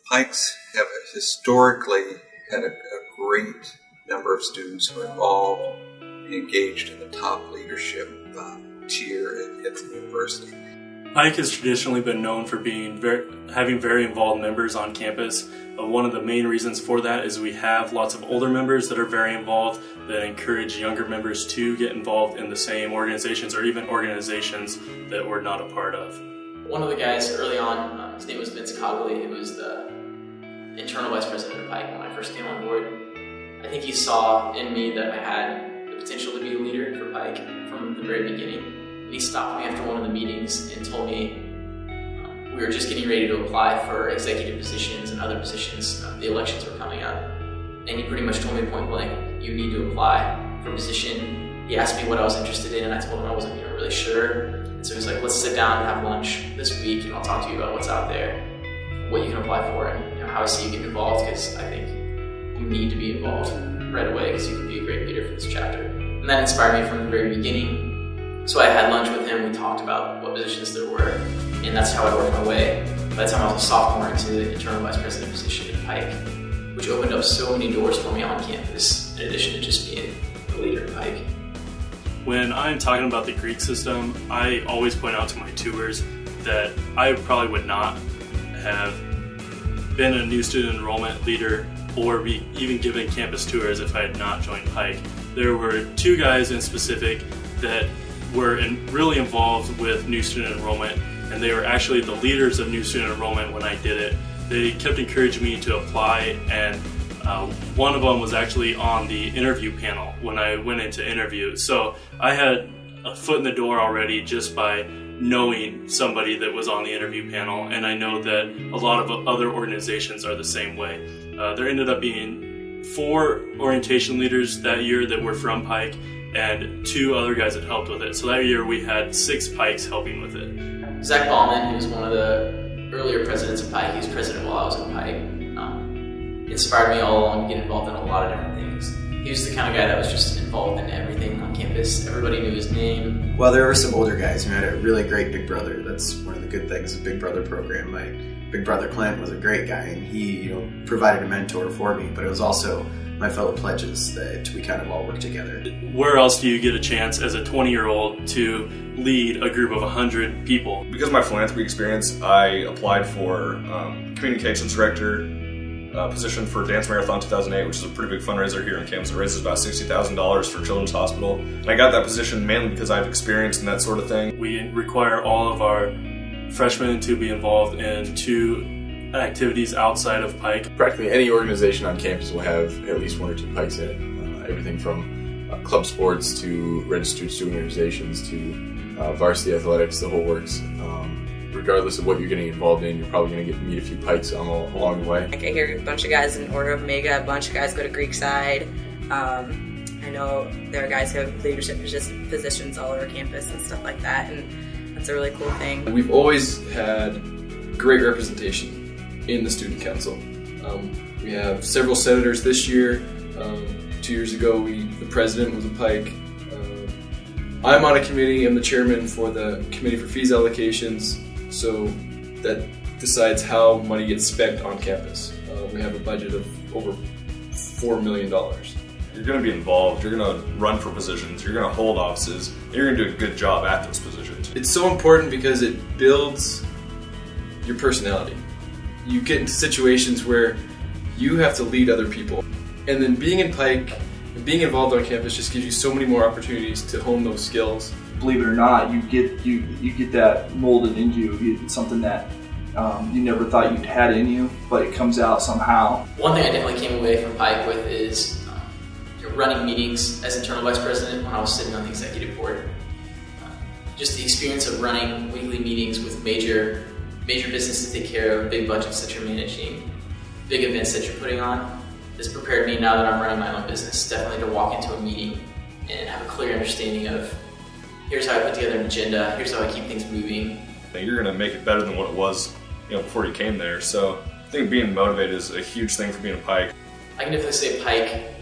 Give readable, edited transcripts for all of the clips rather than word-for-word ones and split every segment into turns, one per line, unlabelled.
Pikes have historically had a great number of students who are involved and engaged in the top leadership tier at the university.
Pike has traditionally been known for having very involved members on campus. One of the main reasons for that is we have lots of older members that are very involved that encourage younger members to get involved in the same organizations or even organizations that we're not a part of.
One of the guys early on, his name was Vince Cogley, who was the internal vice president of Pike when I first came on board. I think he saw in me that I had the potential to be a leader for Pike from the very beginning. And he stopped me after one of the meetings and told me we were just getting ready to apply for executive positions and other positions. The elections were coming up. And he pretty much told me point blank, you need to apply for a position. He asked me what I was interested in, and I told him I wasn't even really sure. And so he was like, let's sit down and have lunch this week, and I'll talk to you about what's out there, what you can apply for, and how I see you getting involved, because I think you need to be involved right away because you can be a great leader for this chapter. And that inspired me from the very beginning. So I had lunch with him, we talked about what positions there were, and that's how I worked my way. By the time I was a sophomore, into the internal vice president position at Pike, which opened up so many doors for me on campus, in addition to just being a leader at Pike.
When I'm talking about the Greek system, I always point out to my tours that I probably would not have been a new student enrollment leader or be even given campus tours if I had not joined Pike. There were two guys in specific that were really involved with new student enrollment, and they were actually the leaders of new student enrollment when I did it. They kept encouraging me to apply, and one of them was actually on the interview panel when I went into interview. So I had a foot in the door already just by knowing somebody that was on the interview panel, and I know that a lot of other organizations are the same way. There ended up being 4 orientation leaders that year that were from Pike, and 2 other guys that helped with it. So that year we had 6 Pikes helping with it.
Zach Ballman, who was one of the earlier presidents of Pike, he was president while I was in Pike, inspired me all along to get involved in a lot of different things. He was the kind of guy that was just involved in everything on campus. Everybody knew his name.
Well, there were some older guys who had a really great big brother. That's one of the good things of Big Brother program. My big brother Clint was a great guy, and he provided a mentor for me, but it was also my fellow pledges that we kind of all worked together.
Where else do you get a chance as a 20-year-old to lead a group of 100 people?
Because of my philanthropy experience, I applied for communications director position for Dance Marathon 2008, which is a pretty big fundraiser here on campus. It raises about $60,000 for Children's Hospital. And I got that position mainly because I have experience in that sort of thing.
We require all of our freshmen to be involved in 2 activities outside of Pike.
Practically any organization on campus will have at least 1 or 2 Pikes in it. Everything from club sports to registered student organizations to varsity athletics, the whole works. Regardless of what you're getting involved in, you're probably going to meet a few Pikes along the way.
Like I hear a bunch of guys in Order of Omega, a bunch of guys go to Greek side. I know there are guys who have leadership positions all over campus and stuff like that, and that's a really cool thing.
We've always had great representation in the student council. We have several senators this year. 2 years ago, the president was a Pike. I'm on a committee. I'm the chairman for the committee for fees allocations. So that decides how money gets spent on campus. We have a budget of over $4 million.
You're going to be involved, you're going to run for positions, you're going to hold offices, and you're going to do a good job at those positions.
It's so important because it builds your personality. You get into situations where you have to lead other people. And then being in Pike and being involved on campus just gives you so many more opportunities to hone those skills.
Believe it or not, you get that molded into you. It's something that you never thought you'd had in you, but it comes out somehow.
One thing I definitely came away from Pike with is running meetings as internal vice president when I was sitting on the executive board. Just the experience of running weekly meetings with major businesses to take care of, big budgets that you're managing, big events that you're putting on, has prepared me now that I'm running my own business, definitely to walk into a meeting and have a clear understanding of here's how I put together an agenda, here's how I keep things moving.
You're going to make it better than what it was before you came there. So I think being motivated is a huge thing for being a Pike.
I can definitely say Pike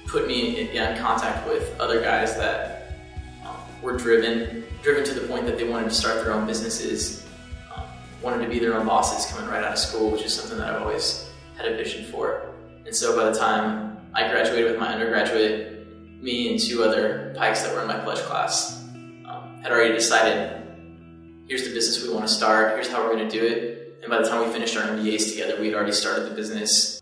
put me in contact with other guys that were driven to the point that they wanted to start their own businesses, wanted to be their own bosses coming right out of school, which is something that I've always had a vision for. And so by the time I graduated with my undergraduate, me and 2 other Pikes that were in my pledge class had already decided, here's the business we want to start, here's how we're going to do it. And by the time we finished our MBAs together, we had already started the business.